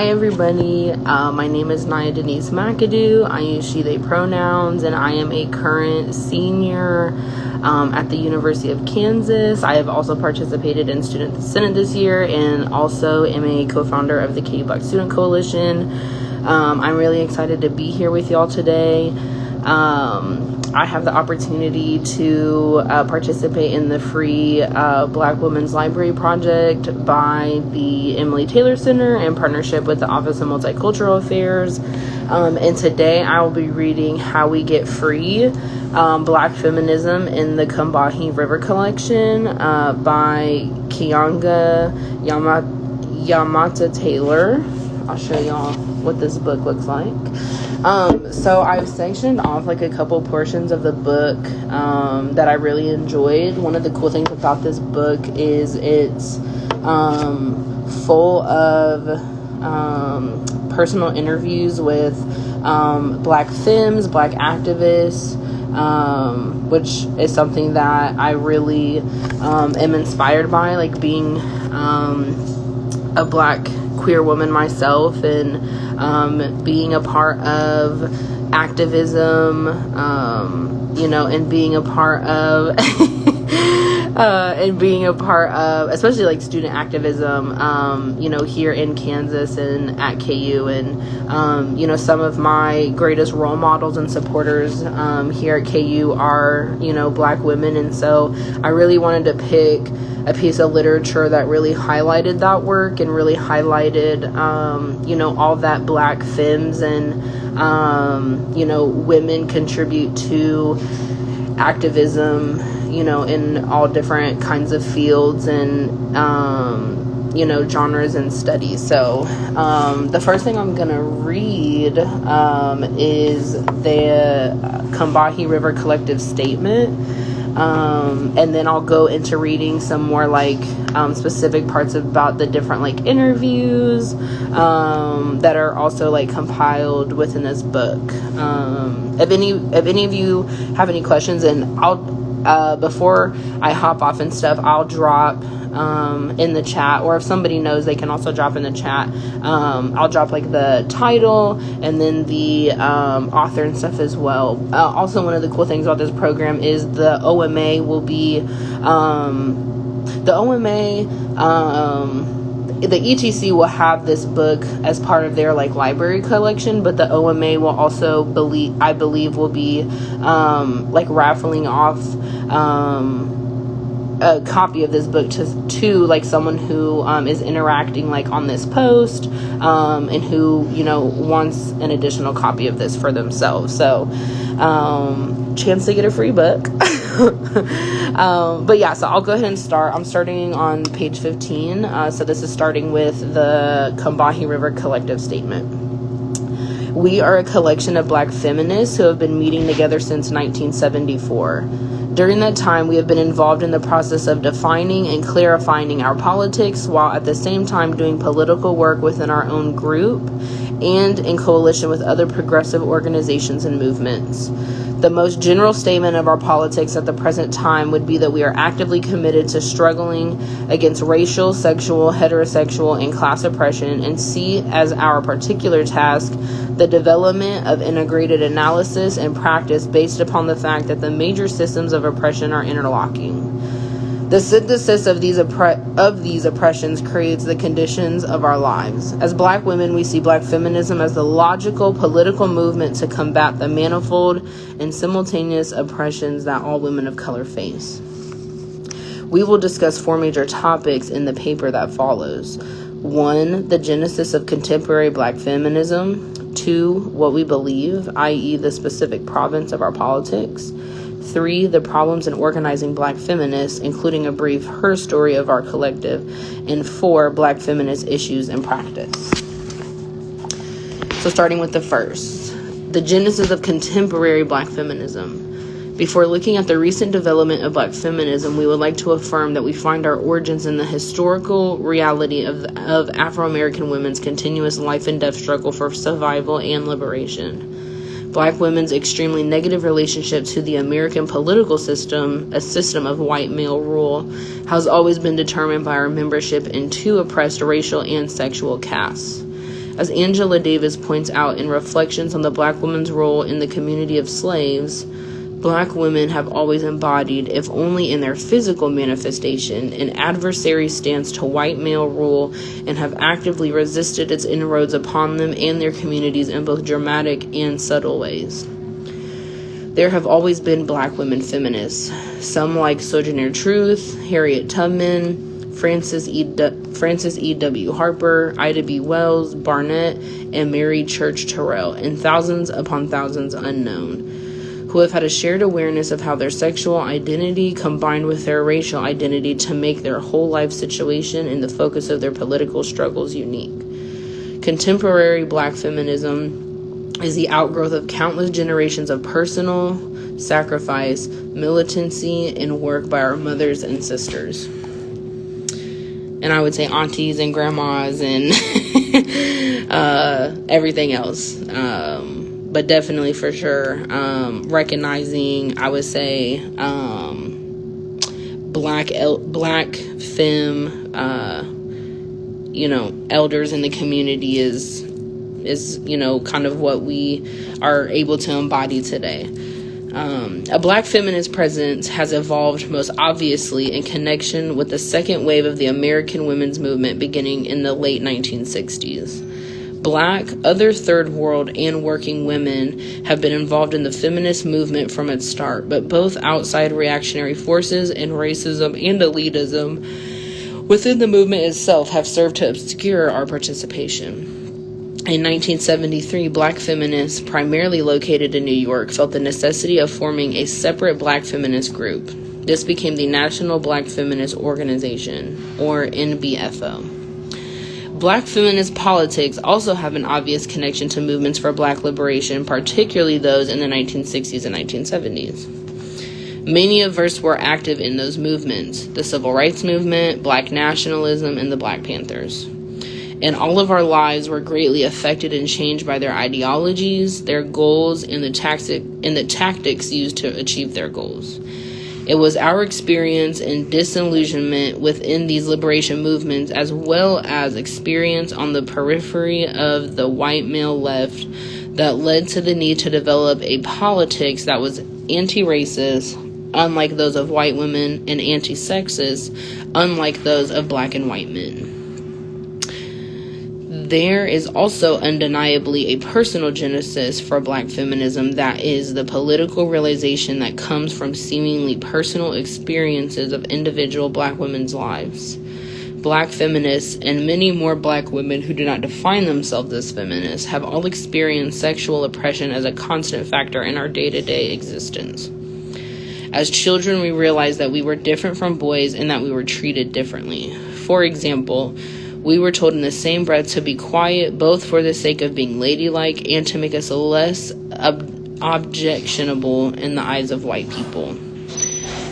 Hi everybody, my name is Naya Denise McAdoo. I use she, they pronouns, and I am a current senior at the University of Kansas. I have also participated in Student Senate this year and also am a co-founder of the KU Black Student Coalition. I'm really excited to be here with y'all today. I have the opportunity to participate in the free Black Women's Library project by the Emily Taylor Center in partnership with the Office of Multicultural Affairs. And today I will be reading How We Get Free, Black Feminism in the Combahee River Collection by Keeanga-Yamahtta Taylor. I'll show y'all what this book looks like. So I've sectioned off like a couple portions of the book that I really enjoyed. One of the cool things about this book is it's full of personal interviews with Black femmes, Black activists, which is something that I really am inspired by, like being a Black queer woman myself, and being a part of activism, and being a part of especially like student activism, here in Kansas and at KU. And some of my greatest role models and supporters here at KU are Black women, and so I really wanted to pick a piece of literature that really highlighted that work and really highlighted all that Black femmes and women contribute to activism in all different kinds of fields and genres and studies. So the first thing I'm gonna read is the Combahee River Collective statement. And then I'll go into reading some more specific parts about the different interviews that are also compiled within this book. If any of you have any questions, and I'll before I hop off and stuff, I'll drop in the chat, or if somebody knows, they can also drop in the chat. I'll drop the title and then the author and stuff as well. Also, one of the cool things about this program is the OMA will be the ETC will have this book as part of their library collection, but the OMA will also will be raffling off a copy of this book to someone who is interacting on this post and who wants an additional copy of this for themselves. So chance to get a free book. But yeah, so I'll go ahead and start. I'm starting on page 15. So this is starting with the Combahee River Collective statement. We are a collection of Black feminists who have been meeting together since 1974. During that time, we have been involved in the process of defining and clarifying our politics, while at the same time doing political work within our own group and in coalition with other progressive organizations and movements. The most general statement of our politics at the present time would be that we are actively committed to struggling against racial, sexual, heterosexual, and class oppression, and see as our particular task the development of integrated analysis and practice based upon the fact that the major systems of oppression are interlocking. The synthesis of these oppressions creates the conditions of our lives. As Black women, we see Black feminism as the logical political movement to combat the manifold and simultaneous oppressions that all women of color face. We will discuss 4 major topics in the paper that follows. 1, the genesis of contemporary Black feminism. 2, what we believe, i.e. the specific province of our politics. 3, the problems in organizing Black feminists, including a brief her story of our collective. And 4, Black feminist issues and practice. So starting with the first, the genesis of contemporary Black feminism. Before looking at the recent development of Black feminism, we would like to affirm that we find our origins in the historical reality of Afro-American women's continuous life and death struggle for survival and liberation. Black women's extremely negative relationship to the American political system, a system of white male rule, has always been determined by our membership in 2 oppressed racial and sexual castes. As Angela Davis points out in Reflections on the Black Woman's Role in the Community of Slaves, Black women have always embodied, if only in their physical manifestation, an adversary stance to white male rule and have actively resisted its inroads upon them and their communities in both dramatic and subtle ways. There have always been Black women feminists, some like Sojourner Truth, Harriet Tubman, Frances E.W. Harper, Ida B. Wells, Barnett, and Mary Church Terrell, and thousands upon thousands unknown, who have had a shared awareness of how their sexual identity combined with their racial identity to make their whole life situation and the focus of their political struggles unique. Contemporary Black feminism is the outgrowth of countless generations of personal sacrifice, militancy, and work by our mothers and sisters. And I would say aunties and grandmas and everything else. But definitely for sure, recognizing, I would say, black femme, elders in the community is, kind of what we are able to embody today. A Black feminist presence has evolved most obviously in connection with the second wave of the American women's movement beginning in the late 1960s. Black, other third world, and working women have been involved in the feminist movement from its start, but both outside reactionary forces and racism and elitism within the movement itself have served to obscure our participation. In 1973, Black feminists, primarily located in New York, felt the necessity of forming a separate Black feminist group. This became the National Black Feminist Organization, or NBFO. Black feminist politics also have an obvious connection to movements for Black liberation, particularly those in the 1960s and 1970s. Many of us were active in those movements: the Civil Rights Movement, Black nationalism, and the Black Panthers. And all of our lives were greatly affected and changed by their ideologies, their goals, and the tactics used to achieve their goals. It was our experience and disillusionment within these liberation movements, as well as experience on the periphery of the white male left, that led to the need to develop a politics that was anti-racist, unlike those of white women, and anti-sexist, unlike those of Black and white men. There is also undeniably a personal genesis for Black feminism, that is the political realization that comes from seemingly personal experiences of individual Black women's lives. Black feminists and many more Black women who do not define themselves as feminists have all experienced sexual oppression as a constant factor in our day-to-day existence. As children, we realized that we were different from boys and that we were treated differently. For example, we were told in the same breath to be quiet, both for the sake of being ladylike and to make us less objectionable in the eyes of white people.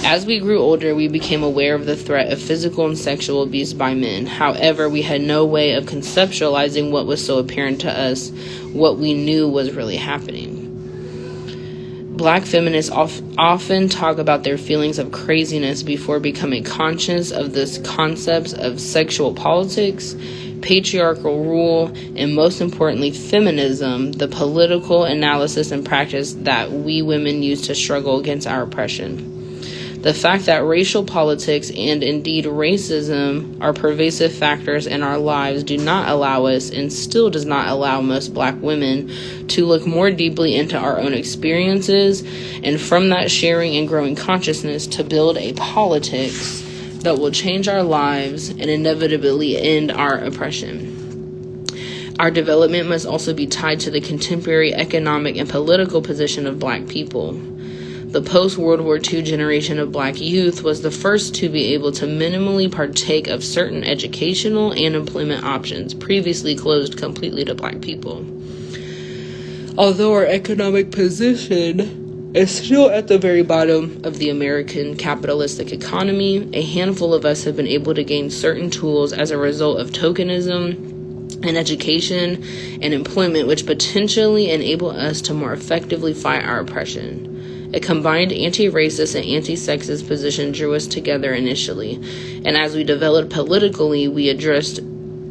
As we grew older, we became aware of the threat of physical and sexual abuse by men. However, we had no way of conceptualizing what was so apparent to us, what we knew was really happening. Black feminists often talk about their feelings of craziness before becoming conscious of the concepts of sexual politics, patriarchal rule, and most importantly, feminism, the political analysis and practice that we women use to struggle against our oppression. The fact that racial politics and indeed racism are pervasive factors in our lives do not allow us, and still does not allow most Black women, to look more deeply into our own experiences, and from that sharing and growing consciousness to build a politics that will change our lives and inevitably end our oppression. Our development must also be tied to the contemporary economic and political position of Black people. The post-World War II generation of Black youth was the first to be able to minimally partake of certain educational and employment options previously closed completely to Black people. Although our economic position is still at the very bottom of the American capitalistic economy, a handful of us have been able to gain certain tools as a result of tokenism and education and employment, which potentially enable us to more effectively fight our oppression. A combined anti-racist and anti-sexist position drew us together initially, and as we developed politically, we addressed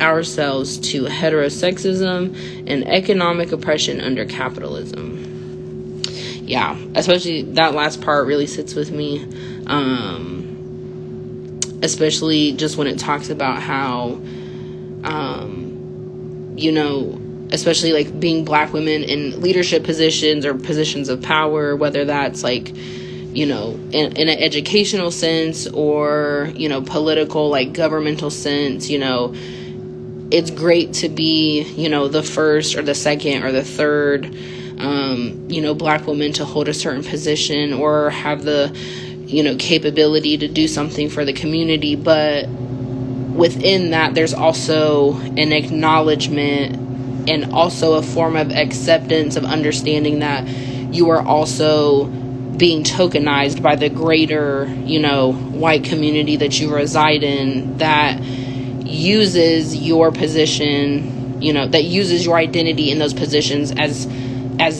ourselves to heterosexism and economic oppression under capitalism. Yeah, especially that last part really sits with me. Especially just when it talks about how, especially like being Black women in leadership positions or positions of power, whether that's like, in an educational sense or, political, like governmental sense, it's great to be, the first or the second or the third, Black woman to hold a certain position or have the, capability to do something for the community. But within that, there's also an acknowledgement and also a form of acceptance of understanding that you are also being tokenized by the greater, white community that you reside in, that uses your position, that uses your identity in those positions as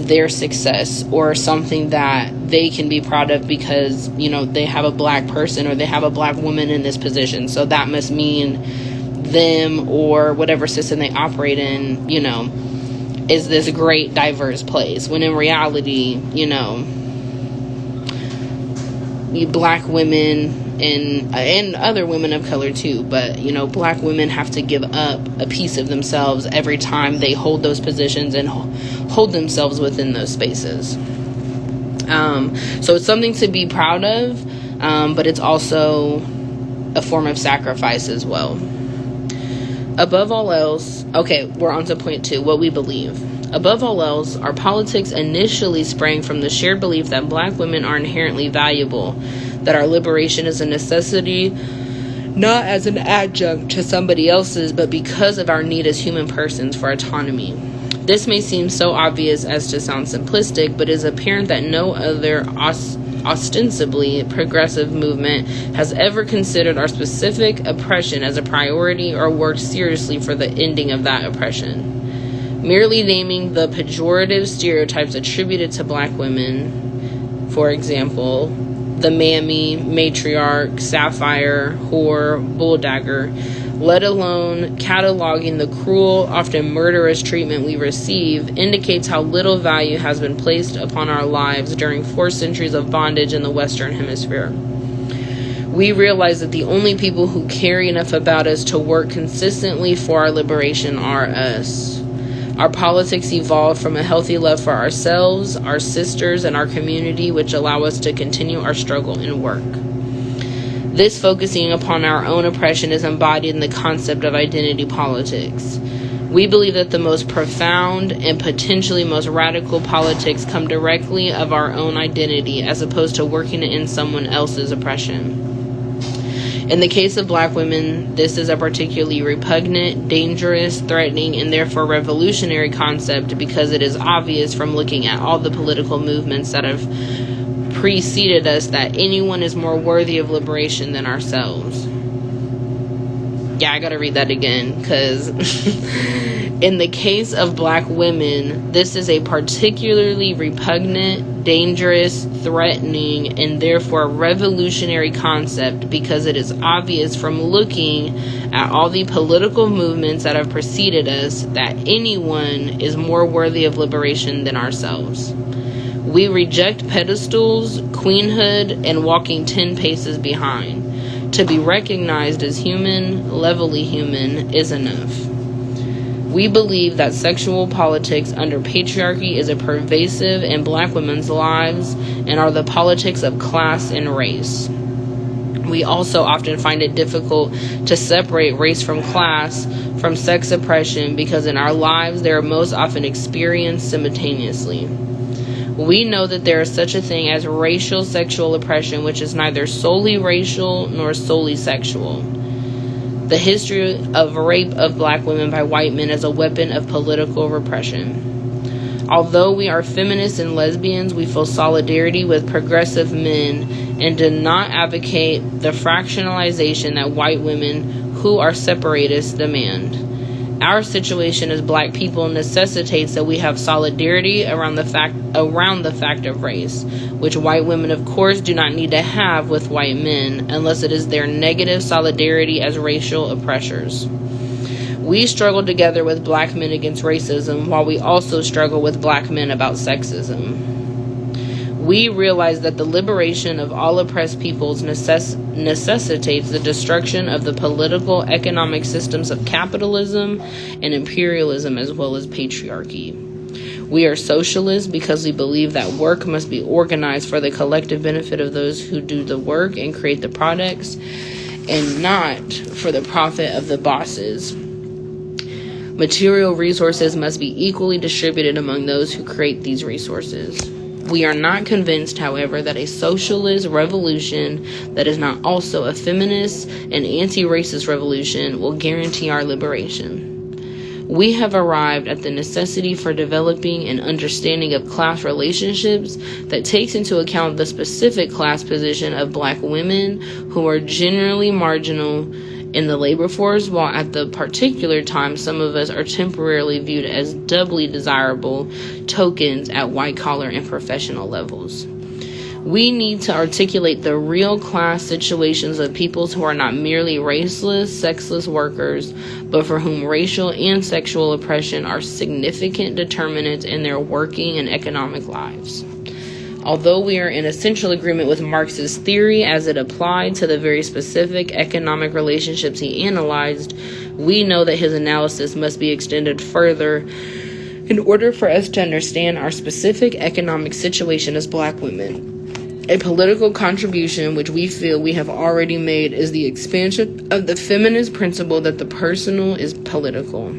their success or something that they can be proud of because, they have a Black person or they have a Black woman in this position. So that must mean them or whatever system they operate in, is this great diverse place. When in reality, Black women and other women of color too, but Black women have to give up a piece of themselves every time they hold those positions and hold themselves within those spaces. So it's something to be proud of, but it's also a form of sacrifice as well. Above all else, okay, we're on to point 2, what we believe. Above all else, our politics initially sprang from the shared belief that Black women are inherently valuable, that our liberation is a necessity, not as an adjunct to somebody else's, but because of our need as human persons for autonomy. This may seem so obvious as to sound simplistic, but it is apparent that no other ostensibly progressive movement has ever considered our specific oppression as a priority or worked seriously for the ending of that oppression. Merely naming the pejorative stereotypes attributed to Black women, for example, the mammy, matriarch, sapphire, whore, bulldagger, let alone cataloging the cruel, often murderous treatment we receive, indicates how little value has been placed upon our lives during 4 centuries of bondage in the Western Hemisphere. We realize that the only people who care enough about us to work consistently for our liberation are us. Our politics evolved from a healthy love for ourselves, our sisters, and our community, which allow us to continue our struggle and work. This focusing upon our own oppression is embodied in the concept of identity politics. We believe that the most profound and potentially most radical politics come directly of our own identity as opposed to working to end someone else's oppression. In the case of Black women, this is a particularly repugnant, dangerous, threatening, and therefore revolutionary concept because it is obvious from looking at all the political movements that have preceded us that anyone is more worthy of liberation than ourselves. Yeah, I gotta read that again, because in the case of Black women, this is a particularly repugnant, dangerous, threatening, and therefore revolutionary concept because it is obvious from looking at all the political movements that have preceded us that anyone is more worthy of liberation than ourselves. We reject pedestals, queenhood, and walking 10 paces behind. To be recognized as human, levelly human, is enough. We believe that sexual politics under patriarchy is a pervasive in Black women's lives and are the politics of class and race. We also often find it difficult to separate race from class from sex oppression because in our lives they are most often experienced simultaneously. We know that there is such a thing as racial sexual oppression, which is neither solely racial nor solely sexual. The history of rape of Black women by white men is a weapon of political repression. Although we are feminists and lesbians, we feel solidarity with progressive men and do not advocate the fractionalization that white women who are separatists demand. Our situation as Black people necessitates that we have solidarity around the fact of race, which white women of course do not need to have with white men unless it is their negative solidarity as racial oppressors. We struggle together with black men against racism, while we also struggle with black men about sexism. We realize that the liberation of all oppressed peoples necessitates the destruction of the political, economic systems of capitalism and imperialism, as well as patriarchy. We are socialists because we believe that work must be organized for the collective benefit of those who do the work and create the products, and not for the profit of the bosses. Material resources must be equally distributed among those who create these resources. We are not convinced, however, that a socialist revolution that is not also a feminist and anti-racist revolution will guarantee our liberation. We have arrived at the necessity for developing an understanding of class relationships that takes into account the specific class position of black women, who are generally marginal in the labor force, while at the particular time some of us are temporarily viewed as doubly desirable tokens at white-collar and professional levels. We need to articulate the real class situations of peoples who are not merely raceless, sexless workers, but for whom racial and sexual oppression are significant determinants in their working and economic lives. Although we are in essential agreement with Marx's theory as it applied to the very specific economic relationships he analyzed, we know that his analysis must be extended further in order for us to understand our specific economic situation as black women. A political contribution which we feel we have already made is the expansion of the feminist principle that the personal is political.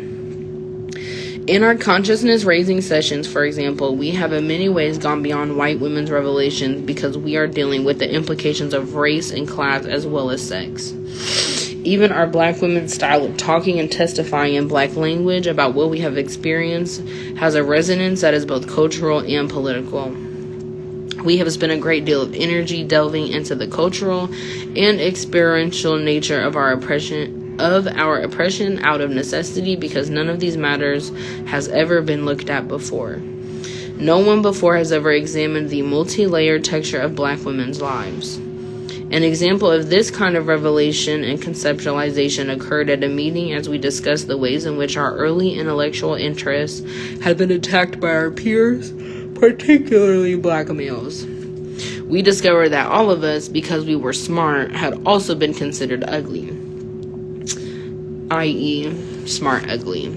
In our consciousness-raising sessions, for example, we have in many ways gone beyond white women's revelations because we are dealing with the implications of race and class as well as sex. Even our black women's style of talking and testifying in black language about what we have experienced has a resonance that is both cultural and political. We have spent a great deal of energy delving into the cultural and experiential nature of our oppression out of necessity, because none of these matters has ever been looked at before. No one before has ever examined the multi-layered texture of black women's lives. An example of this kind of revelation and conceptualization occurred at a meeting as we discussed the ways in which our early intellectual interests had been attacked by our peers, particularly black males. We discovered that all of us, because we were smart, had also been considered ugly. i.e., smart ugly.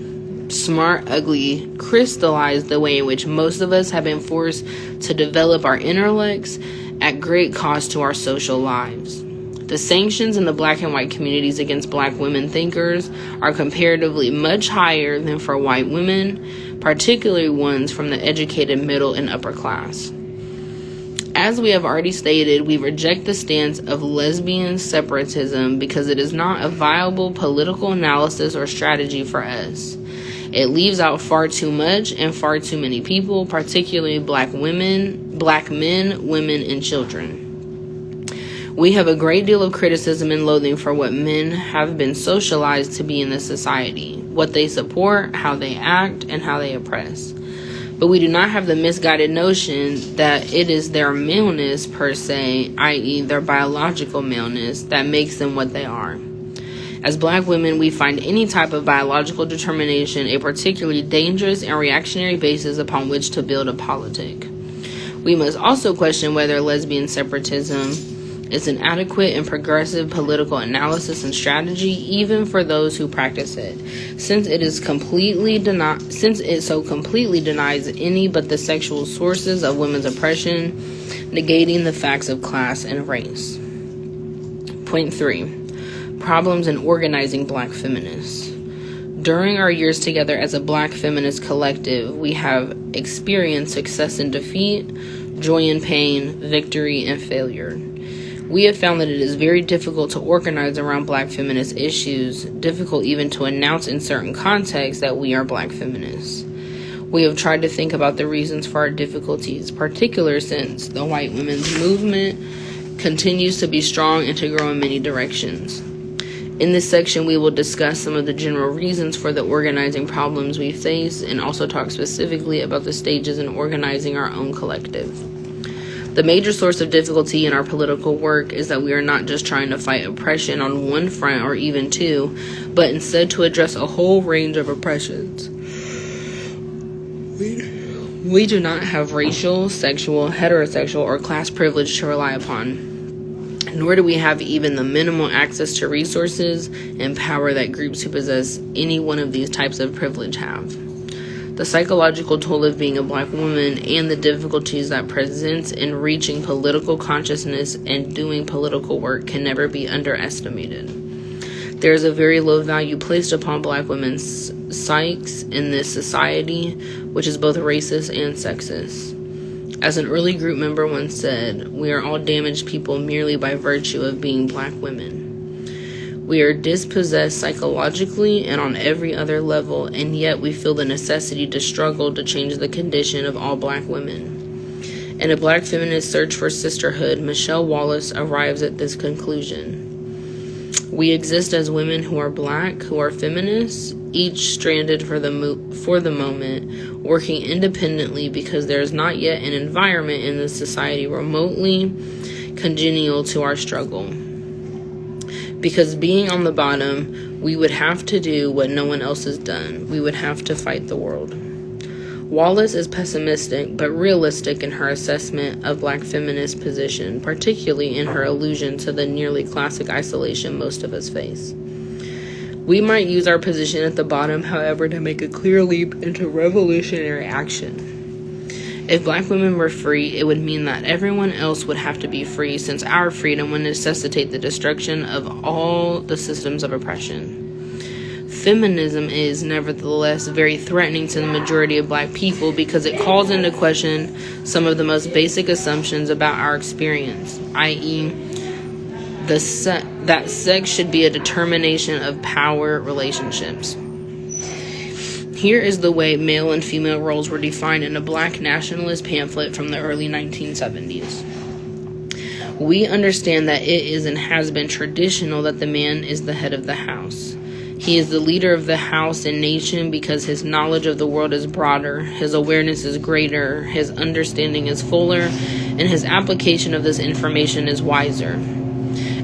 Smart ugly crystallized the way in which most of us have been forced to develop our intellects at great cost to our social lives. The sanctions in the black and white communities against black women thinkers are comparatively much higher than for white women, particularly ones from the educated middle and upper class. As we have already stated, we reject the stance of lesbian separatism because it is not a viable political analysis or strategy for us. It leaves out far too much and far too many people, particularly black men, women, and children. We have a great deal of criticism and loathing for what men have been socialized to be in this society, what they support, how they act, and how they oppress. But we do not have the misguided notion that it is their maleness per se, i.e. their biological maleness, that makes them what they are. As black women, we find any type of biological determination a particularly dangerous and reactionary basis upon which to build a politic. We must also question whether lesbian separatism is an adequate and progressive political analysis and strategy, even for those who practice it, since it so completely denies any but the sexual sources of women's oppression, negating the facts of class and race. Point 3. Problems in organizing black feminists. During our years together as a black feminist collective, we have experienced success and defeat, joy and pain, victory and failure. We have found that it is very difficult to organize around black feminist issues, difficult even to announce in certain contexts that we are black feminists. We have tried to think about the reasons for our difficulties, particularly since the white women's movement continues to be strong and to grow in many directions. In this section, we will discuss some of the general reasons for the organizing problems we face and also talk specifically about the stages in organizing our own collective. The major source of difficulty in our political work is that we are not just trying to fight oppression on one front or even two, but instead to address a whole range of oppressions. We do not have racial, sexual, heterosexual, or class privilege to rely upon, nor do we have even the minimal access to resources and power that groups who possess any one of these types of privilege have. The psychological toll of being a Black woman and the difficulties that presents in reaching political consciousness and doing political work can never be underestimated. There is a very low value placed upon Black women's psyches in this society, which is both racist and sexist. As an early group member once said, we are all damaged people merely by virtue of being Black women. We are dispossessed psychologically and on every other level, and yet we feel the necessity to struggle to change the condition of all Black women. In a Black feminist search for sisterhood, Michelle Wallace arrives at this conclusion. We exist as women who are Black, who are feminists, each stranded for the moment, working independently because there is not yet an environment in this society remotely congenial to our struggle. Because being on the bottom, we would have to do what no one else has done. We would have to fight the world. Wallace is pessimistic but realistic in her assessment of Black feminist position, particularly in her allusion to the nearly classic isolation most of us face. We might use our position at the bottom, however, to make a clear leap into revolutionary action. If Black women were free, it would mean that everyone else would have to be free, since our freedom would necessitate the destruction of all the systems of oppression. Feminism is, nevertheless, very threatening to the majority of Black people because it calls into question some of the most basic assumptions about our experience, i.e., that sex should be a determination of power relationships. Here is the way male and female roles were defined in a Black nationalist pamphlet from the early 1970s. We understand that it is and has been traditional that the man is the head of the house. He is the leader of the house and nation because his knowledge of the world is broader, his awareness is greater, his understanding is fuller, and his application of this information is wiser.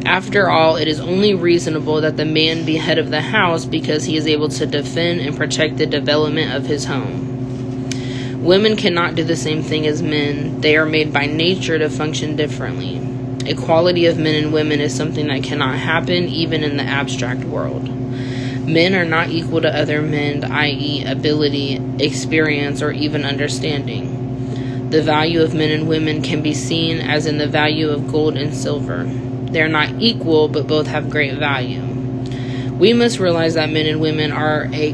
After all, it is only reasonable that the man be head of the house because he is able to defend and protect the development of his home. Women cannot do the same thing as men. They are made by nature to function differently. Equality of men and women is something that cannot happen even in the abstract world. Men are not equal to other men, i.e., ability, experience, or even understanding. The value of men and women can be seen as in the value of gold and silver. They are not equal, but both have great value. We must realize that men and women are a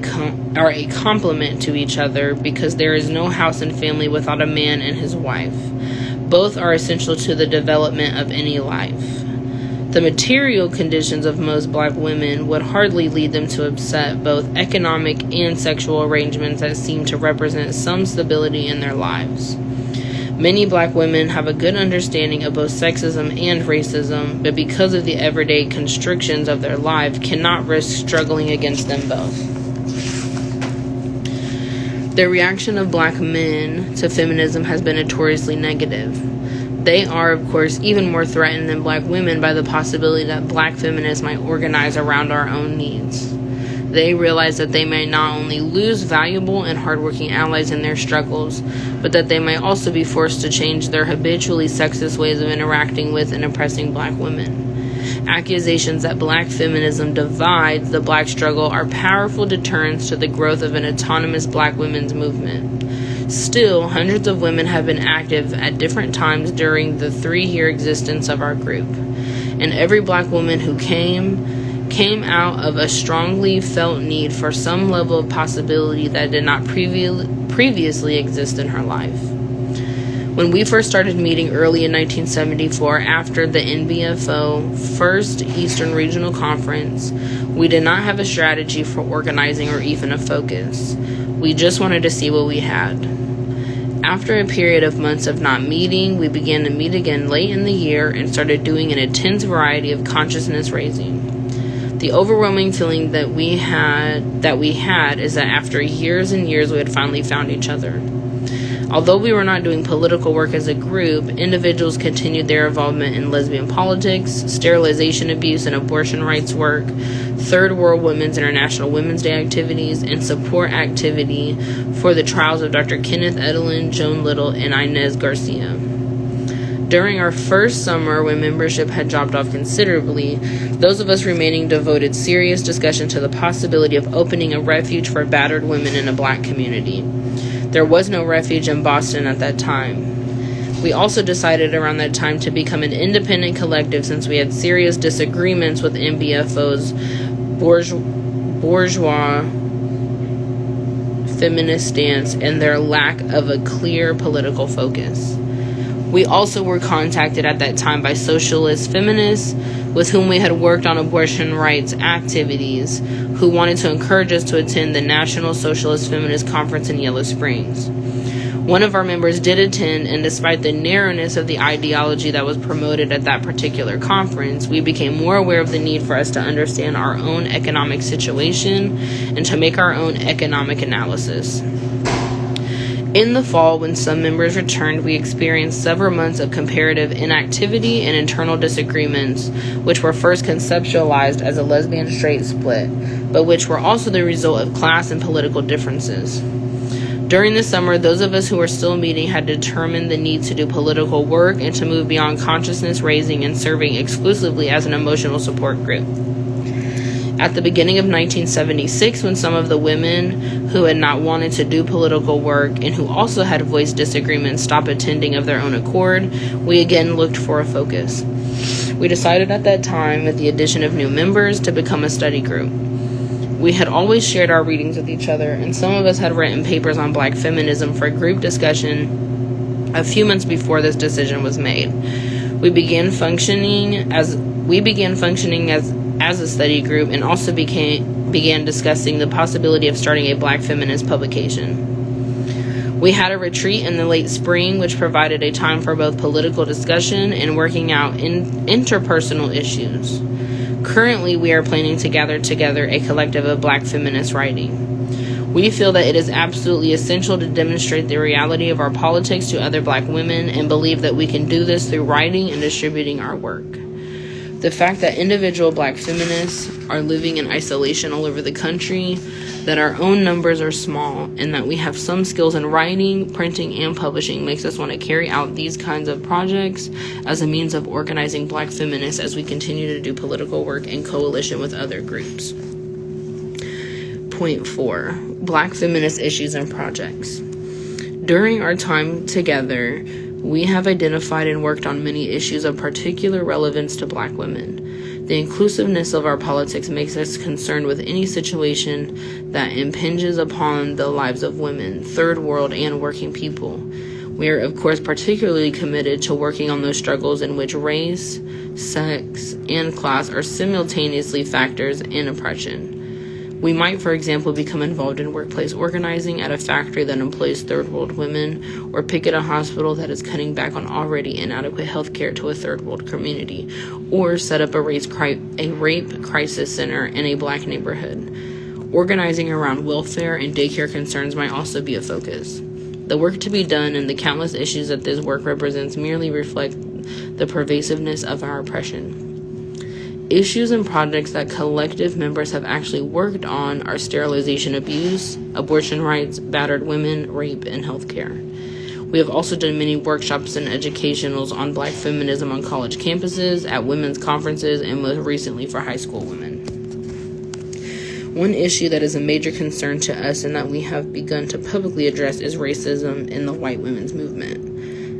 complement to each other because there is no house and family without a man and his wife. Both are essential to the development of any life. The material conditions of most Black women would hardly lead them to accept both economic and sexual arrangements that seem to represent some stability in their lives. Many Black women have a good understanding of both sexism and racism, but because of the everyday constrictions of their life, cannot risk struggling against them both. The reaction of Black men to feminism has been notoriously negative. They are, of course, even more threatened than Black women by the possibility that Black feminists might organize around our own needs. They realize that they may not only lose valuable and hardworking allies in their struggles, but that they may also be forced to change their habitually sexist ways of interacting with and oppressing Black women. Accusations that Black feminism divides the Black struggle are powerful deterrents to the growth of an autonomous Black women's movement. Still, hundreds of women have been active at different times during the 3-year existence of our group, and every Black woman who came out of a strongly felt need for some level of possibility that did not previously exist in her life. When we first started meeting early in 1974 after the NBFO First Eastern Regional Conference, we did not have a strategy for organizing or even a focus. We just wanted to see what we had. After a period of months of not meeting, we began to meet again late in the year and started doing an intense variety of consciousness raising. The overwhelming feeling that we had is that after years and years we had finally found each other. Although we were not doing political work as a group, individuals continued their involvement in lesbian politics, sterilization abuse and abortion rights work, Third World Women's International Women's Day activities, and support activity for the trials of Dr. Kenneth Edelin, Joan Little, and Inez Garcia. During our first summer, when membership had dropped off considerably, those of us remaining devoted serious discussion to the possibility of opening a refuge for battered women in a Black community. There was no refuge in Boston at that time. We also decided around that time to become an independent collective since we had serious disagreements with MBFO's bourgeois feminist stance and their lack of a clear political focus. We also were contacted at that time by socialist feminists with whom we had worked on abortion rights activities who wanted to encourage us to attend the National Socialist Feminist Conference in Yellow Springs. One of our members did attend, and despite the narrowness of the ideology that was promoted at that particular conference, we became more aware of the need for us to understand our own economic situation and to make our own economic analysis. In the fall, when some members returned, we experienced several months of comparative inactivity and internal disagreements, which were first conceptualized as a lesbian-straight split, but which were also the result of class and political differences. During the summer, those of us who were still meeting had determined the need to do political work and to move beyond consciousness raising and serving exclusively as an emotional support group. At the beginning of 1976, when some of the women who had not wanted to do political work and who also had voiced disagreements stopped attending of their own accord, we again looked for a focus. We decided at that time, with the addition of new members, to become a study group. We had always shared our readings with each other, and some of us had written papers on Black feminism for group discussion a few months before this decision was made. We began functioning as a study group and also began discussing the possibility of starting a Black feminist publication. We had a retreat in the late spring, which provided a time for both political discussion and working out interpersonal issues. Currently, we are planning to gather together a collective of Black feminist writing. We feel that it is absolutely essential to demonstrate the reality of our politics to other Black women and believe that we can do this through writing and distributing our work. The fact that individual Black feminists are living in isolation all over the country, that our own numbers are small, and that we have some skills in writing, printing, and publishing makes us want to carry out these kinds of projects as a means of organizing Black feminists as we continue to do political work in coalition with other groups. Point 4. Black feminist issues and projects. During our time together, we have identified and worked on many issues of particular relevance to Black women. The inclusiveness of our politics makes us concerned with any situation that impinges upon the lives of women, third world, and working people. We are, of course, particularly committed to working on those struggles in which race, sex, and class are simultaneously factors in oppression. We might, for example, become involved in workplace organizing at a factory that employs third world women, or picket a hospital that is cutting back on already inadequate health care to a third world community, or set up a rape crisis center in a Black neighborhood. Organizing around welfare and daycare concerns might also be a focus. The work to be done and the countless issues that this work represents merely reflect the pervasiveness of our oppression. Issues and projects that collective members have actually worked on are sterilization abuse, abortion rights, battered women, rape, and healthcare. We have also done many workshops and educationals on Black feminism on college campuses, at women's conferences, and most recently for high school women. One issue that is a major concern to us and that we have begun to publicly address is racism in the white women's movement.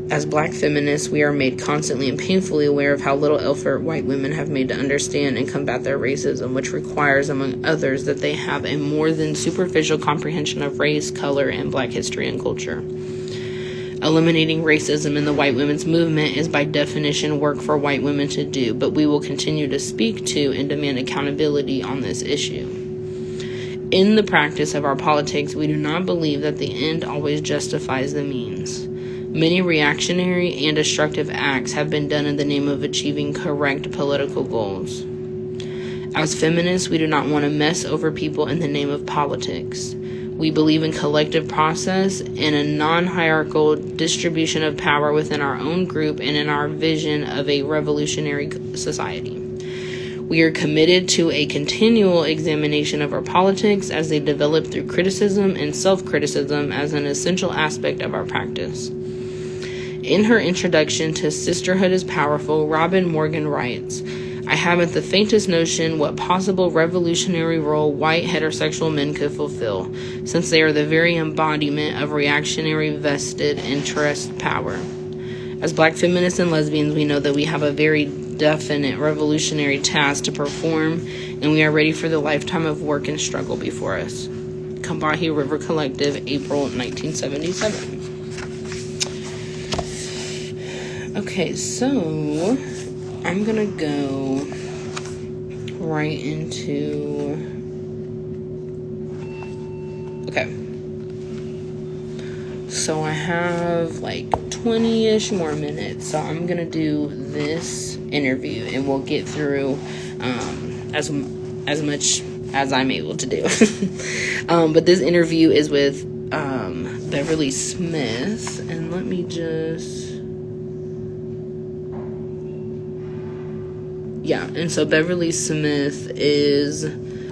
As Black feminists, we are made constantly and painfully aware of how little effort white women have made to understand and combat their racism, which requires, among others, that they have a more than superficial comprehension of race, color, and Black history and culture. Eliminating racism in the white women's movement is by definition work for white women to do, but we will continue to speak to and demand accountability on this issue. In the practice of our politics, we do not believe that the end always justifies the means. Many reactionary and destructive acts have been done in the name of achieving correct political goals. As feminists, we do not want to mess over people in the name of politics. We believe in collective process and a non-hierarchical distribution of power within our own group and in our vision of a revolutionary society. We are committed to a continual examination of our politics as they develop through criticism and self-criticism as an essential aspect of our practice. In her introduction to Sisterhood is Powerful, Robin Morgan writes, I haven't the faintest notion what possible revolutionary role white heterosexual men could fulfill, since they are the very embodiment of reactionary vested interest power. As Black feminists and lesbians, we know that we have a very definite revolutionary task to perform, and we are ready for the lifetime of work and struggle before us. Combahee River Collective, April 1977. Okay, so I'm gonna go right into... Okay. So I have like 20-ish more minutes, so I'm gonna do this interview and we'll get through as much as I'm able to do. But this interview is with Beverly Smith, and let me just... Yeah, and so Beverly Smith is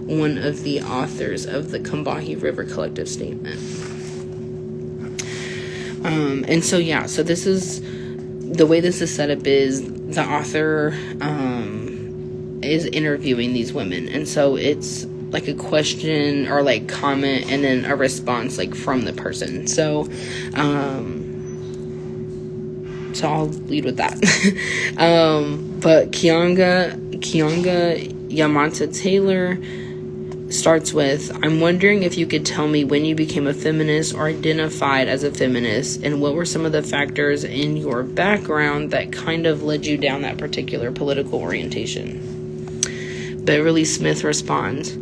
one of the authors of the Combahee River Collective statement. And so, yeah, so this is, the way this is set up is the author is interviewing these women. And so it's like a question or like comment and then a response like from the person. So I'll lead with that. But Keeanga-Yamahtta Taylor starts with, I'm wondering if you could tell me when you became a feminist or identified as a feminist, and what were some of the factors in your background that kind of led you down that particular political orientation. Beverly Smith responds,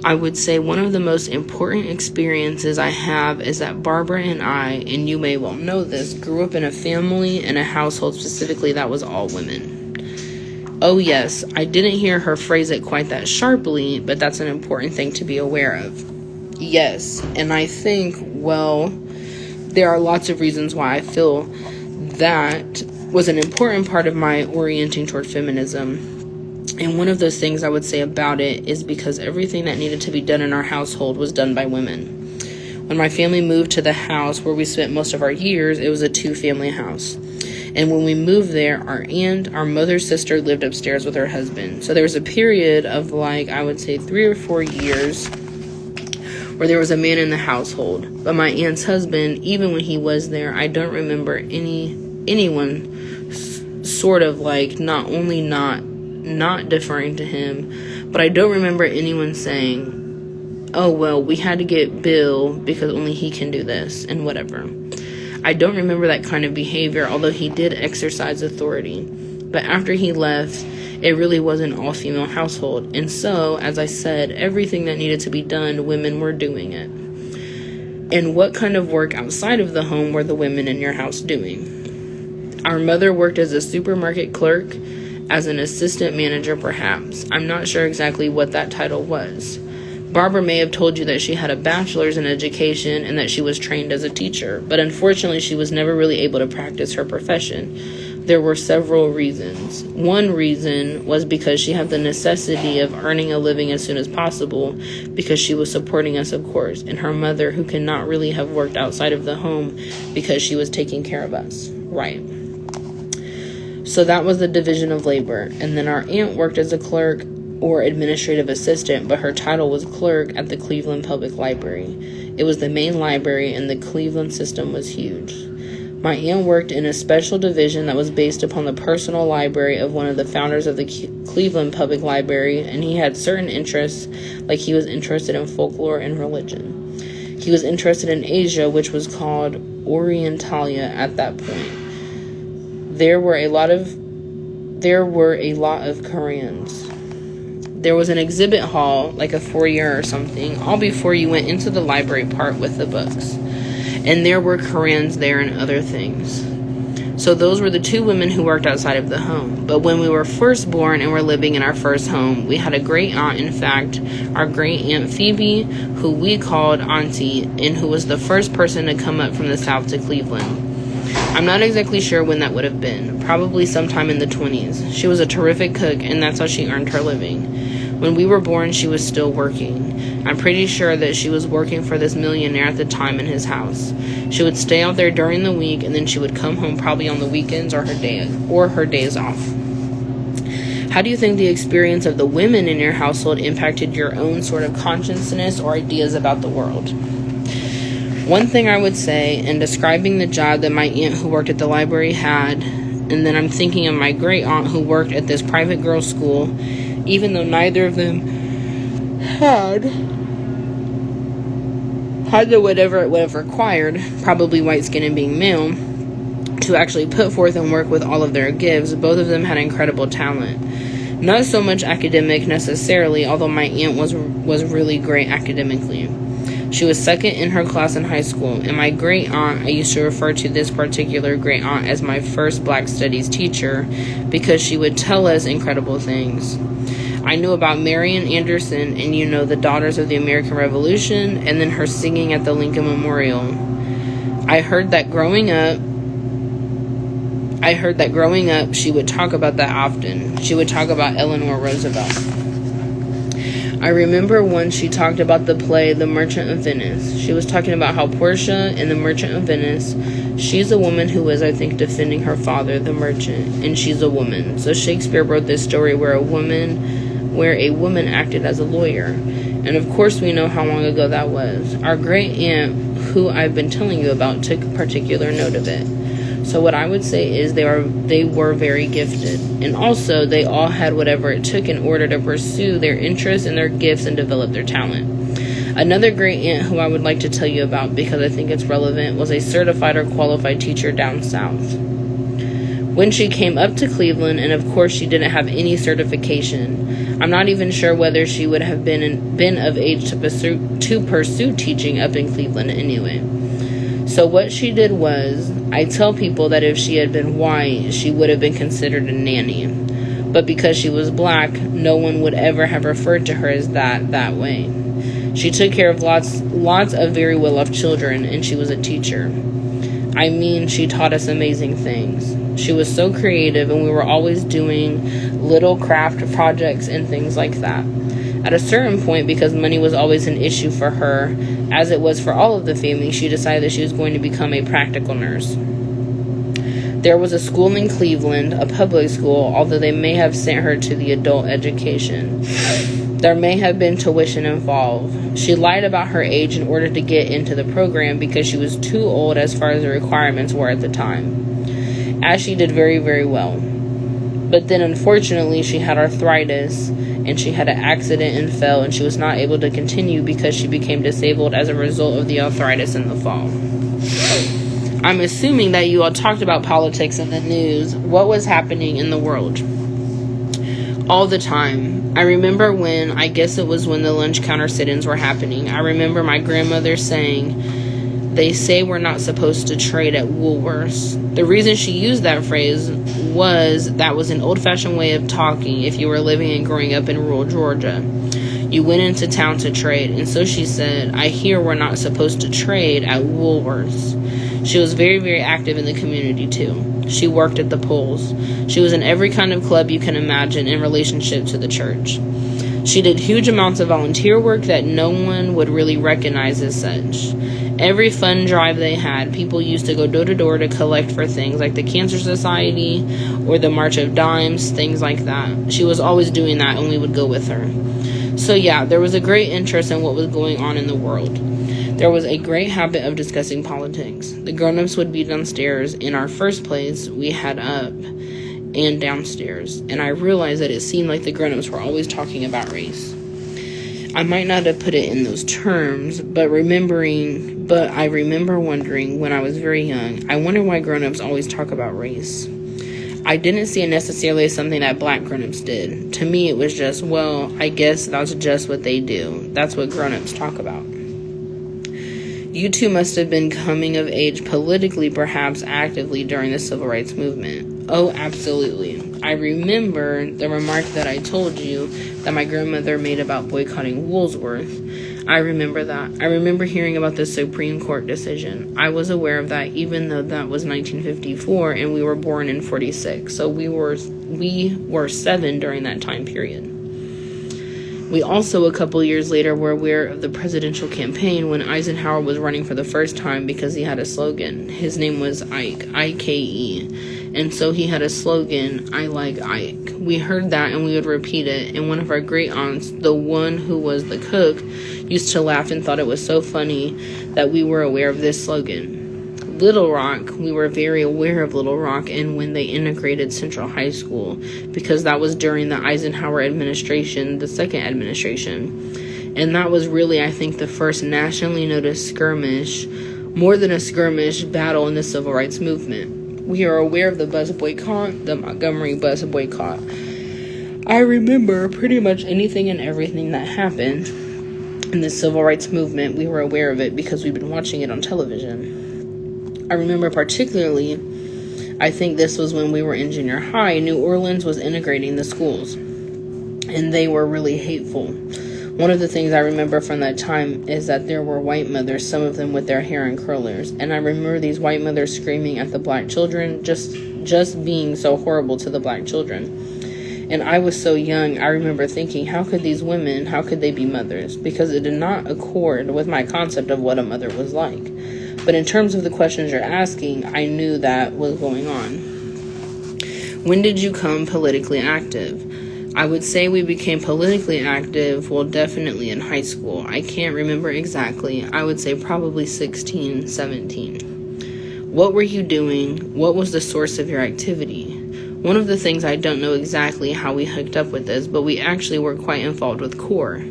I would say one of the most important experiences I have is that Barbara and I, and you may well know this, grew up in a family and a household specifically that was all women. Oh yes, I didn't hear her phrase it quite that sharply, but that's an important thing to be aware of. Yes, and I think, well, there are lots of reasons why I feel that was an important part of my orienting toward feminism. And one of those things I would say about it is because everything that needed to be done in our household was done by women. When my family moved to the house where we spent most of our years, it was a 2-family house. And when we moved there, our aunt, our mother's sister, lived upstairs with her husband. So there was a period of like, I would say 3 or 4 years where there was a man in the household. But my aunt's husband, even when he was there, I don't remember anyone sort of like not only not deferring to him, but I don't remember anyone saying, oh, well, we had to get Bill because only he can do this and whatever. I don't remember that kind of behavior, although he did exercise authority. But after he left, it really was an all-female household. And so, as I said, everything that needed to be done, women were doing it. And what kind of work outside of the home were the women in your house doing? Our mother worked as a supermarket clerk, as an assistant manager perhaps. I'm not sure exactly what that title was. Barbara may have told you that she had a bachelor's in education and that she was trained as a teacher, but unfortunately she was never really able to practice her profession. There were several reasons. One reason was because she had the necessity of earning a living as soon as possible, because she was supporting us, of course, and her mother, who could not really have worked outside of the home because she was taking care of us. Right. So that was the division of labor. And then our aunt worked as a clerk or administrative assistant, but her title was clerk at the Cleveland Public Library. It was the main library, and the Cleveland system was huge. My aunt worked in a special division that was based upon the personal library of one of the founders of the Cleveland Public Library, and he had certain interests, like he was interested in folklore and religion. He was interested in Asia, which was called Orientalia at that point. There were a lot of Koreans. There was an exhibit hall, like a foyer or something, all before you went into the library part with the books. And there were Koreans there and other things. So those were the two women who worked outside of the home. But when we were first born and were living in our first home, we had a great aunt, in fact, our great aunt Phoebe, who we called Auntie, and who was the first person to come up from the South to Cleveland. I'm not exactly sure when that would have been, probably sometime in the 20s. She was a terrific cook, and that's how she earned her living. When we were born, she was still working. I'm pretty sure that she was working for this millionaire at the time in his house. She would stay out there during the week, and then she would come home probably on the weekends or her days off. How do you think the experience of the women in your household impacted your own sort of consciousness or ideas about the world? One thing I would say, in describing the job that my aunt who worked at the library had, and then I'm thinking of my great aunt who worked at this private girls' school, even though neither of them had the whatever it would have required, probably white skin and being male, to actually put forth and work with all of their gifts, both of them had incredible talent. Not so much academic necessarily, although my aunt was really great academically. She was second in her class in high school, and my great aunt, I used to refer to this particular great aunt as my first Black Studies teacher because she would tell us incredible things. I knew about Marian Anderson and, the Daughters of the American Revolution, and then her singing at the Lincoln Memorial. I heard that growing up, she would talk about that often. She would talk about Eleanor Roosevelt. I remember once she talked about the play The Merchant of Venice. She was talking about how Portia in The Merchant of Venice, she's a woman who was, I think, defending her father, the merchant, and she's a woman. So Shakespeare wrote this story where a woman acted as a lawyer. And of course we know how long ago that was. Our great aunt, who I've been telling you about, took particular note of it. So what I would say is they were very gifted. And also, they all had whatever it took in order to pursue their interests and their gifts and develop their talent. Another great aunt who I would like to tell you about because I think it's relevant was a certified or qualified teacher down south. When she came up to Cleveland, and of course she didn't have any certification, I'm not even sure whether she would have been of age to pursue teaching up in Cleveland anyway. So what she did was, I tell people that if she had been white, she would have been considered a nanny. But because she was Black, no one would ever have referred to her as that way. She took care of lots of very well-off children, and she was a teacher. I mean, she taught us amazing things. She was so creative, and we were always doing little craft projects and things like that. At a certain point, because money was always an issue for her, as it was for all of the family, she decided that she was going to become a practical nurse. There was a school in Cleveland, a public school, although they may have sent her to the adult education. There may have been tuition involved. She lied about her age in order to get into the program because she was too old as far as the requirements were at the time, as she did very, very well. But then, unfortunately, she had arthritis, and she had an accident and fell, and she was not able to continue because she became disabled as a result of the arthritis in the fall. I'm assuming that you all talked about politics in the news. What was happening in the world? All the time. I remember I guess it was when the lunch counter sit-ins were happening. I remember my grandmother saying, "They say we're not supposed to trade at Woolworths." The reason she used that phrase was that was an old-fashioned way of talking if you were living and growing up in rural Georgia. You went into town to trade, and so she said, "I hear we're not supposed to trade at Woolworths." She was very, very active in the community, too. She worked at the polls. She was in every kind of club you can imagine in relationship to the church. She did huge amounts of volunteer work that no one would really recognize as such. Every fun drive they had, people used to go door to door to collect for things like the Cancer Society or the March of Dimes, things like that. She was always doing that, and we would go with her. So yeah, there was a great interest in what was going on in the world. There was a great habit of discussing politics. The grown-ups would be downstairs. In our first place, we had up and downstairs, and I realized that it seemed like the grown-ups were always talking about race. I might not have put it in those terms, but I remember wondering when I was very young, I wonder why grown-ups always talk about race. I didn't see it necessarily as something that Black grown-ups did. To me, it was just, well, I guess that's just what they do. That's what grown-ups talk about. You two must have been coming of age politically, perhaps actively, during the civil rights movement. Oh, absolutely. I remember the remark that I told you that my grandmother made about boycotting Woolworth. I remember that. I remember hearing about the Supreme Court decision. I was aware of that, even though that was 1954 and we were born in 46. So we were 7 during that time period. We also, a couple years later, were aware of the presidential campaign when Eisenhower was running for the first time because he had a slogan. His name was Ike, I-K-E. And so he had a slogan, I like Ike. We heard that and we would repeat it. And one of our great aunts, the one who was the cook, used to laugh and thought it was so funny that we were aware of this slogan. Little Rock, we were very aware of Little Rock and when they integrated Central High School, because that was during the Eisenhower administration, the second administration. And that was really, I think, the first nationally noticed skirmish, more than a skirmish, battle in the civil rights movement. We are aware of the bus boycott, the Montgomery bus boycott. I remember pretty much anything and everything that happened in the civil rights movement. We were aware of it because we've been watching it on television. I remember particularly, I think this was when we were in junior high, New Orleans was integrating the schools, and they were really hateful. One of the things I remember from that time is that there were white mothers, some of them with their hair in curlers, and I remember these white mothers screaming at the black children, just being so horrible to the black children. And I was so young, I remember thinking, how could these women, how could they be mothers? Because it did not accord with my concept of what a mother was like. But in terms of the questions you're asking, I knew that was going on. When did you come politically active? I would say we became politically active, well, definitely in high school. I can't remember exactly. I would say probably 16, 17. What were you doing? What was the source of your activity? One of the things I don't know exactly how we hooked up with this, but we actually were quite involved with CORE.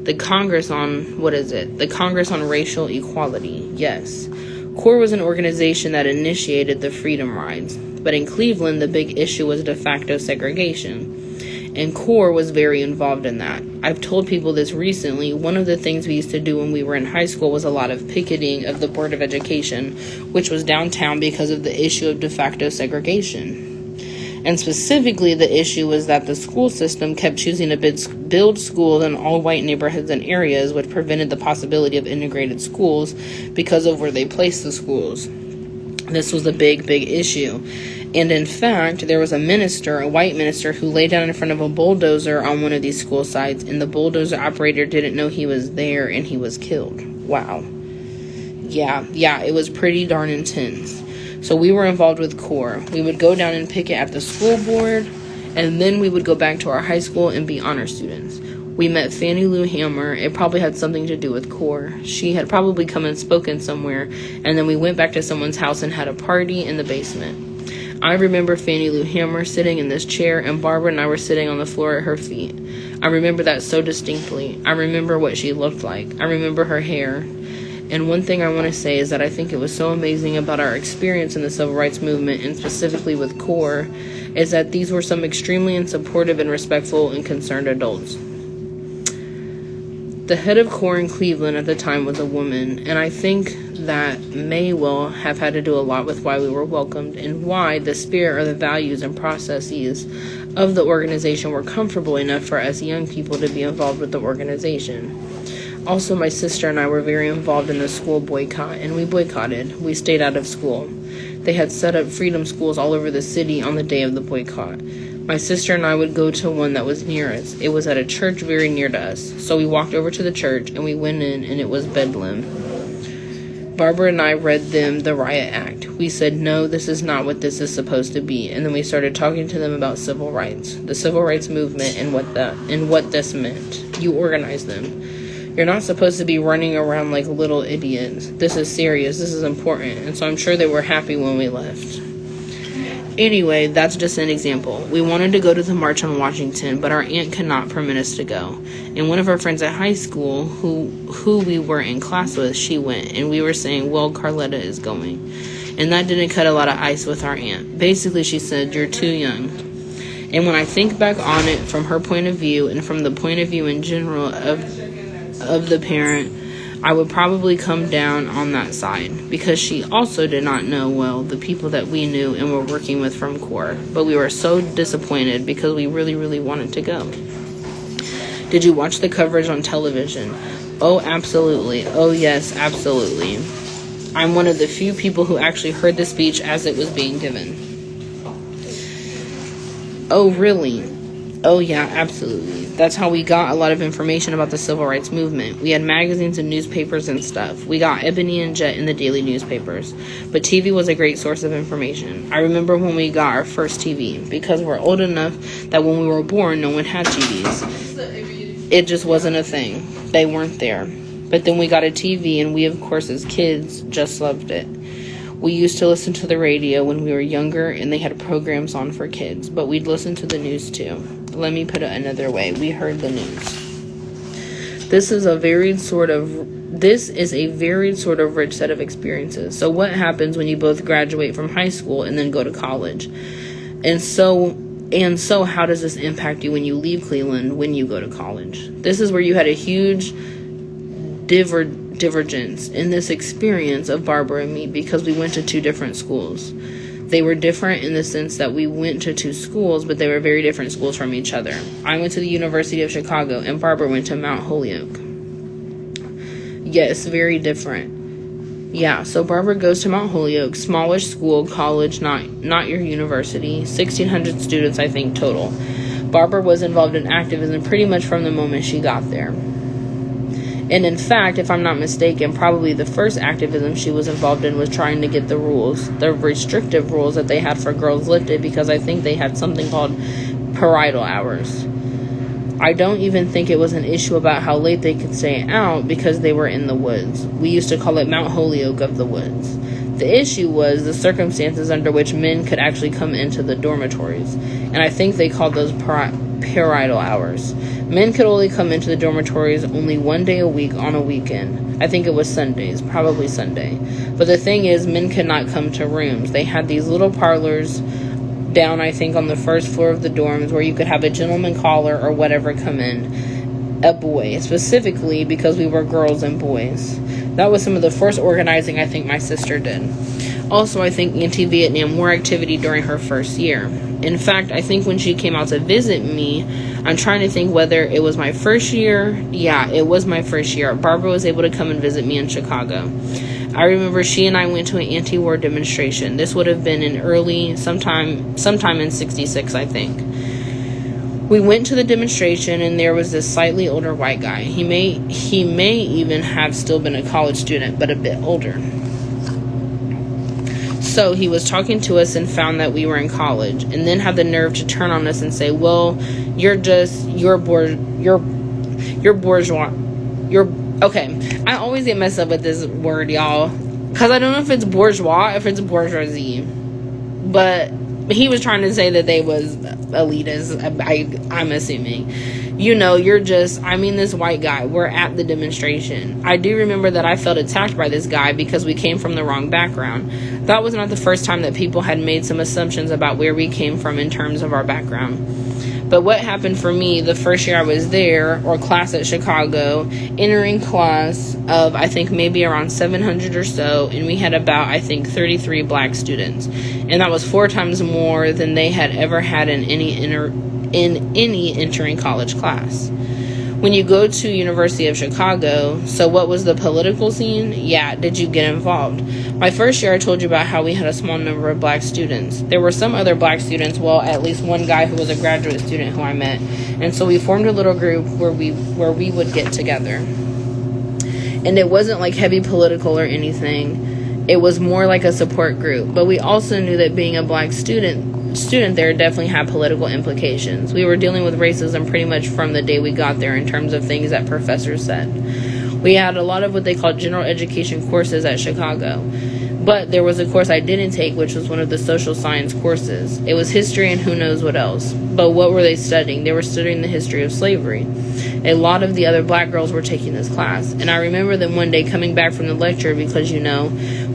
The Congress on, The Congress on Racial Equality, yes. CORE was an organization that initiated the Freedom Rides, but in Cleveland, the big issue was de facto segregation, and CORE was very involved in that. I've told people this recently. One of the things we used to do when we were in high school was a lot of picketing of the Board of Education, which was downtown because of the issue of de facto segregation. And specifically, the issue was that the school system kept choosing to build schools in all white neighborhoods and areas, which prevented the possibility of integrated schools because of where they placed the schools. This was a big, big issue. And in fact, there was a white minister, who lay down in front of a bulldozer on one of these school sites, and the bulldozer operator didn't know he was there, and he was killed. Wow. Yeah, it was pretty darn intense. So we were involved with CORE. We would go down and picket at the school board, and then we would go back to our high school and be honor students. We met Fannie Lou Hamer. It probably had something to do with CORE. She had probably come and spoken somewhere, and then we went back to someone's house and had a party in the basement. I remember Fannie Lou Hamer sitting in this chair, and Barbara and I were sitting on the floor at her feet. I remember that so distinctly. I remember what she looked like. I remember her hair. And one thing I want to say is that I think it was so amazing about our experience in the civil rights movement, and specifically with CORE, is that these were some extremely supportive and respectful and concerned adults. The head of CORE in Cleveland at the time was a woman, and I think that may well have had to do a lot with why we were welcomed and why the spirit or the values and processes of the organization were comfortable enough for us young people to be involved with the organization. Also, my sister and I were very involved in the school boycott, and we boycotted. We stayed out of school. They had set up freedom schools all over the city on the day of the boycott. My sister and I would go to one that was near us. It was at a church very near to us. So we walked over to the church, and we went in, and it was bedlam. Barbara and I read them the Riot Act. We said, no, this is not what this is supposed to be. And then we started talking to them about civil rights, the civil rights movement, and what this meant. You organize them. You're not supposed to be running around like little idiots. This is serious. This is important. And so I'm sure they were happy when we left. Anyway, that's just an example. We wanted to go to the March on Washington, but our aunt could not permit us to go. And one of our friends at high school, who we were in class with, she went. And we were saying, well, Carletta is going. And that didn't cut a lot of ice with our aunt. Basically, she said, you're too young. And when I think back on it from her point of view and from the point of view in general of the parent, I would probably come down on that side, because she also did not know well the people that we knew and were working with from CORE, but we were so disappointed because we really, really wanted to go. Did you watch the coverage on television? Oh, absolutely. Oh, yes, absolutely. I'm one of the few people who actually heard the speech as it was being given. Oh, really? Oh, yeah, absolutely. That's how we got a lot of information about the civil rights movement. We had magazines and newspapers and stuff. We got Ebony and Jet in the daily newspapers. But TV was a great source of information. I remember when we got our first TV, because we're old enough that when we were born, no one had TVs. It just wasn't a thing. They weren't there. But then we got a TV, and we, of course, as kids, just loved it. We used to listen to the radio when we were younger, and they had programs on for kids, but we'd listen to the news too. Let me put it another way. We heard the news. This is a varied sort of rich set of experiences. So what happens when you both graduate from high school and then go to college? And so how does this impact you when you leave Cleveland, when you go to college? This is where you had a huge divergence in this experience of Barbara and me, because we went to two different schools. They were different in the sense that we went to two schools, but they were very different schools from each other. I went to the University of Chicago, and Barbara went to Mount Holyoke. Yes, very different. Yeah, so Barbara goes to Mount Holyoke, smallish school, college, not your university, 1,600 students, I think, total. Barbara was involved in activism pretty much from the moment she got there. And in fact, if I'm not mistaken, probably the first activism she was involved in was trying to get the restrictive rules that they had for girls lifted, because I think they had something called parietal hours. I don't even think it was an issue about how late they could stay out, because they were in the woods. We used to call it Mount Holyoke of the woods. The issue was the circumstances under which men could actually come into the dormitories, and I think they called those parietal hours. Men could only come into the dormitories only one day a week on a weekend. I think it was Sundays, probably Sunday. But the thing is, men could not come to rooms. They had these little parlors down, I think, on the first floor of the dorms, where you could have a gentleman caller or whatever come in, a boy, specifically because we were girls and boys. That was some of the first organizing I think my sister did. Also, I think anti-Vietnam War activity during her first year. In fact, I think when she came out to visit me, I'm trying to think whether it was my first year. Yeah, it was my first year. Barbara was able to come and visit me in Chicago. I remember she and I went to an anti-war demonstration. This would have been in sometime in 66, I think. We went to the demonstration, and there was this slightly older white guy. He may even have still been a college student, but a bit older. So he was talking to us and found that we were in college, and then had the nerve to turn on us and say, well, you're bourgeois. Okay. I always get messed up with this word, y'all, because I don't know if it's bourgeois, if it's bourgeoisie, but he was trying to say that they was elitist. I'm assuming. This white guy. We're at the demonstration. I do remember that I felt attacked by this guy because we came from the wrong background. That was not the first time that people had made some assumptions about where we came from in terms of our background. But what happened for me the first year I was there, or class at Chicago, entering class of, I think, maybe around 700 or so, and we had about, I think, 33 black students. And that was 4 times more than they had ever had in any entering college class. When you go to University of Chicago, so what was the political scene? Yeah, did you get involved? My first year, I told you about how we had a small number of black students. There were some other black students, well, at least one guy who was a graduate student who I met. And so we formed a little group where we would get together. And it wasn't like heavy political or anything. It was more like a support group. But we also knew that being a black student there definitely had political implications. We were dealing with racism pretty much from the day we got there in terms of things that professors said. We had a lot of what they called general education courses at Chicago. But there was a course I didn't take, which was one of the social science courses. It was history and who knows what else. But what were they studying? They were studying the history of slavery. A lot of the other black girls were taking this class. And I remember them one day coming back from the lecture because,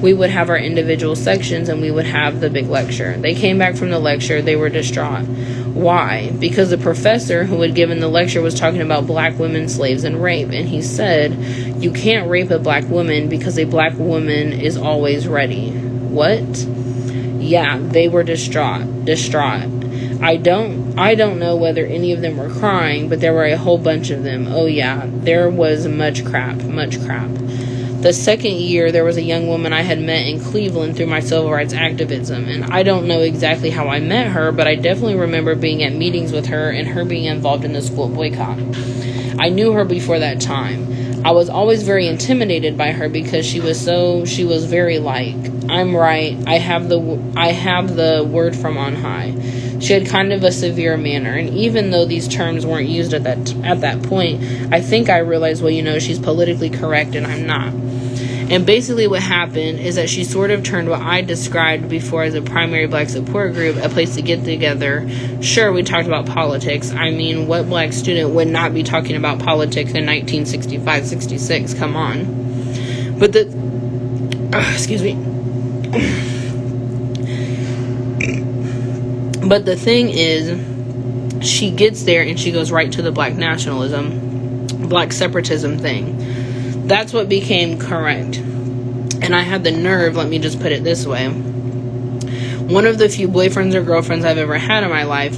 we would have our individual sections and we would have the big lecture. They came back from the lecture. They were distraught. Why? Because the professor who had given the lecture was talking about black women, slaves, and rape. And he said, You can't rape a black woman because a black woman is always ready. What? Yeah, they were distraught. I don't know whether any of them were crying, but there were a whole bunch of them. Oh yeah, there was much crap. The second year, there was a young woman I had met in Cleveland through my civil rights activism, and I don't know exactly how I met her, but I definitely remember being at meetings with her and her being involved in the school boycott. I knew her before that time. I was always very intimidated by her because she was very like, I'm right, I have the word from on high. She had kind of a severe manner, and even though these terms weren't used at that point, I think I realized, well, she's politically correct and I'm not. And basically what happened is that she sort of turned what I described before as a primary black support group, a place to get together. Sure, we talked about politics. I mean, what black student would not be talking about politics in 1965-66? Come on. But excuse me. But the thing is, she gets there and she goes right to the black nationalism, black separatism thing. That's what became correct. And I had the nerve, let me just put it this way. One of the few boyfriends or girlfriends I've ever had in my life,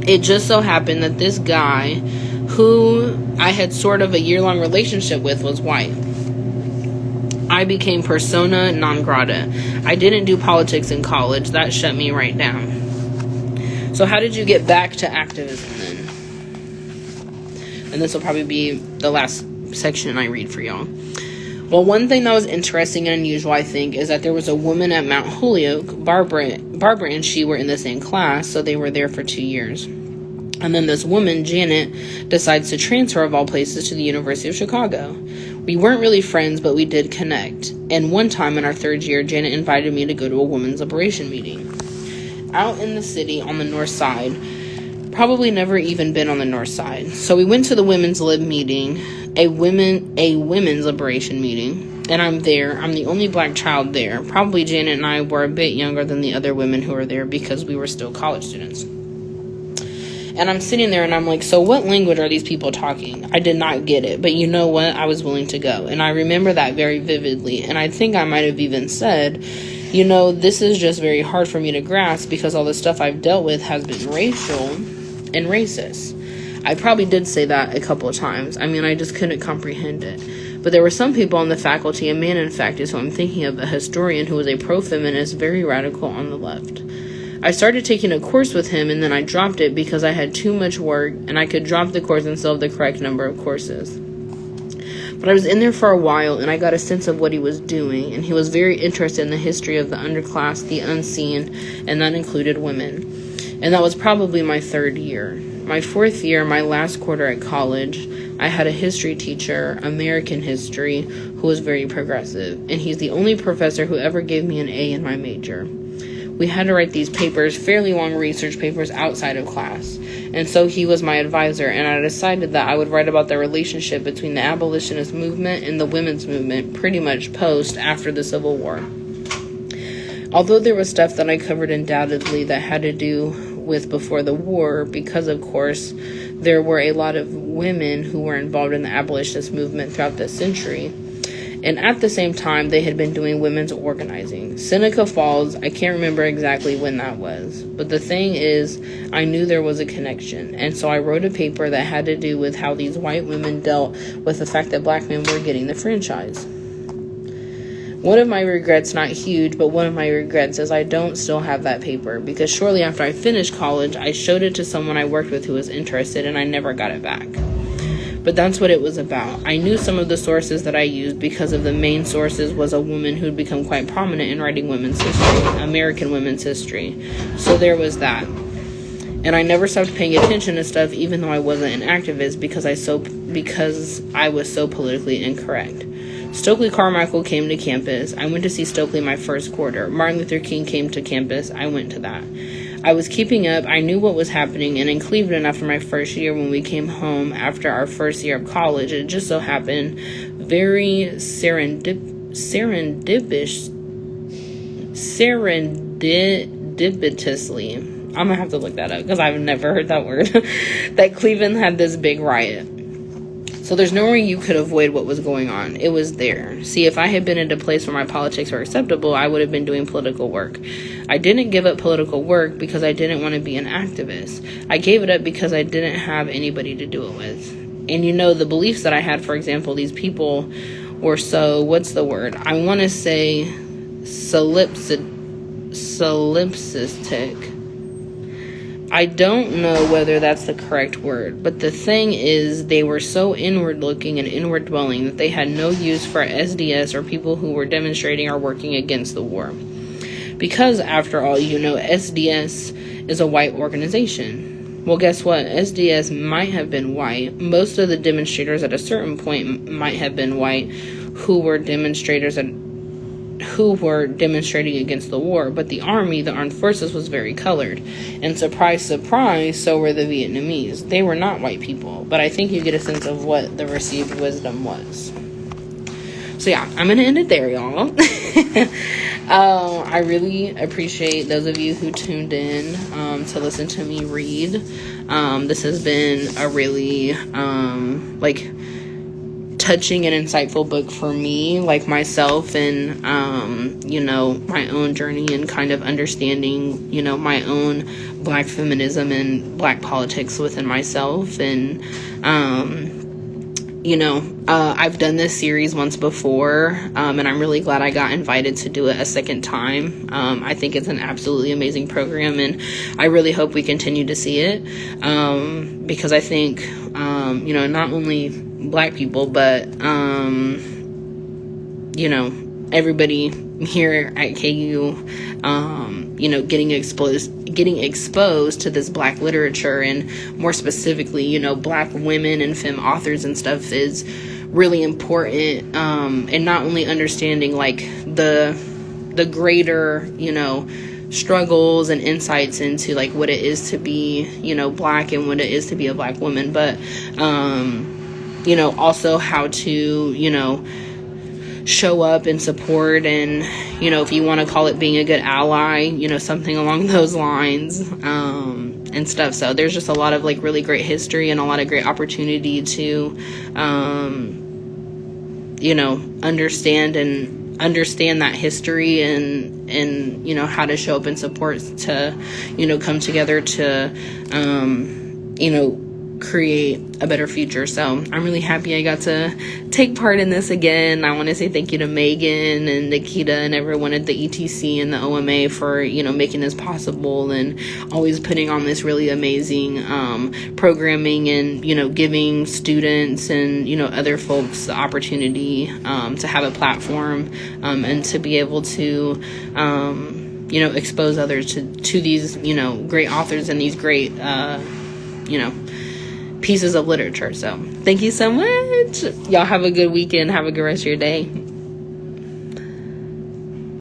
it just so happened that this guy, who I had sort of a year-long relationship with, was white. I became persona non grata. I didn't do politics in college. That shut me right down. So how did you get back to activism then? And this will probably be the last section I read for y'all. Well, one thing that was interesting and unusual, I think, is that there was a woman at Mount Holyoke. Barbara and she were in the same class, so they were there for 2 years. And then this woman, Janet, decides to transfer, of all places, to the University of Chicago. We weren't really friends, but we did connect. And one time in our third year, Janet invited me to go to a women's liberation meeting out in the city on the north side. Probably never even been on the north side. So we went to the women's lib meeting, a women's liberation meeting, and I'm there. I'm the only black child there. Probably Janet and I were a bit younger than the other women who were there because we were still college students. And I'm sitting there and I'm like, so what language are these people talking? I did not get it, but you know what? I was willing to go. And I remember that very vividly. And I think I might have even said, this is just very hard for me to grasp because all the stuff I've dealt with has been racial and racist. I probably did say that a couple of times. I mean, I just couldn't comprehend it. But there were some people on the faculty, a man, in fact, is who I'm thinking of, a historian who was a pro-feminist, very radical on the left. I started taking a course with him, and then I dropped it because I had too much work, and I could drop the course and still have the correct number of courses. But I was in there for a while, and I got a sense of what he was doing, and he was very interested in the history of the underclass, the unseen, and that included women. And that was probably my third year. My fourth year, my last quarter at college, I had a history teacher, American history, who was very progressive, and he's the only professor who ever gave me an A in my major. We had to write these papers, fairly long research papers, outside of class. And so he was my advisor, and I decided that I would write about the relationship between the abolitionist movement and the women's movement, pretty much after the Civil War. Although there was stuff that I covered undoubtedly that had to do with before the war, because, of course, there were a lot of women who were involved in the abolitionist movement throughout the century. And at the same time, they had been doing women's organizing. Seneca Falls, I can't remember exactly when that was. But the thing is, I knew there was a connection. And so I wrote a paper that had to do with how these white women dealt with the fact that black men were getting the franchise. One of my regrets, not huge, but one of my regrets is I don't still have that paper. Because shortly after I finished college, I showed it to someone I worked with who was interested, and I never got it back. But that's what it was about. I knew some of the sources that I used because of the main sources was a woman who'd become quite prominent in writing women's history, American women's history. So there was that. And I never stopped paying attention to stuff even though I wasn't an activist because I was so politically incorrect. Stokely Carmichael came to campus. I went to see Stokely my first quarter. Martin Luther King came to campus. I went to that. I was keeping up. I knew what was happening. And in Cleveland, after my first year, when we came home after our first year of college, it just so happened very serendipitously, I'm going to have to look that up because I've never heard that word, that Cleveland had this big riot. So there's no way you could avoid what was going on. It was there. See, if I had been at a place where my politics were acceptable, I would have been doing political work. I didn't give up political work because I didn't want to be an activist. I gave it up because I didn't have anybody to do it with. And the beliefs that I had, for example, these people were so, what's the word? I want to say solipsistic. I don't know whether that's the correct word, but the thing is, they were so inward looking and inward dwelling that they had no use for SDS or people who were demonstrating or working against the war. Because, after all, SDS is a white organization. Well, guess what? SDS might have been white. Most of the demonstrators at a certain point might have been white who were demonstrating against the war, but the army, the armed forces, was very colored. And surprise, surprise, so were the Vietnamese. They were not white people, but I think you get a sense of what the received wisdom was. So yeah, I'm gonna end it there, y'all. I really appreciate those of you who tuned in to listen to me read. This has been a really touching and insightful book for me, like myself, and my own journey and kind of understanding my own Black feminism and Black politics within myself. And I've done this series once before, and I'm really glad I got invited to do it a second time. I think it's an absolutely amazing program, and I really hope we continue to see it, because I think not only Black people, but everybody here at KU, getting exposed to this Black literature, and more specifically, Black women and femme authors and stuff, is really important, and not only understanding the greater struggles and insights into what it is to be Black and what it is to be a Black woman, but also how to show up and support, and if you want to call it being a good ally, something along those lines, and stuff. So there's just a lot of really great history and a lot of great opportunity to understand that history, and how to show up and support to come together to create a better future. So I'm really happy I got to take part in this again. I want to say thank you to Megan and Nikita and everyone at the ETC and the OMA for making this possible, and always putting on this really amazing programming, and giving students and other folks the opportunity to have a platform, and to be able to expose others to these great authors and these great pieces of literature. So thank you so much. Y'all have a good weekend. Have a good rest of your day.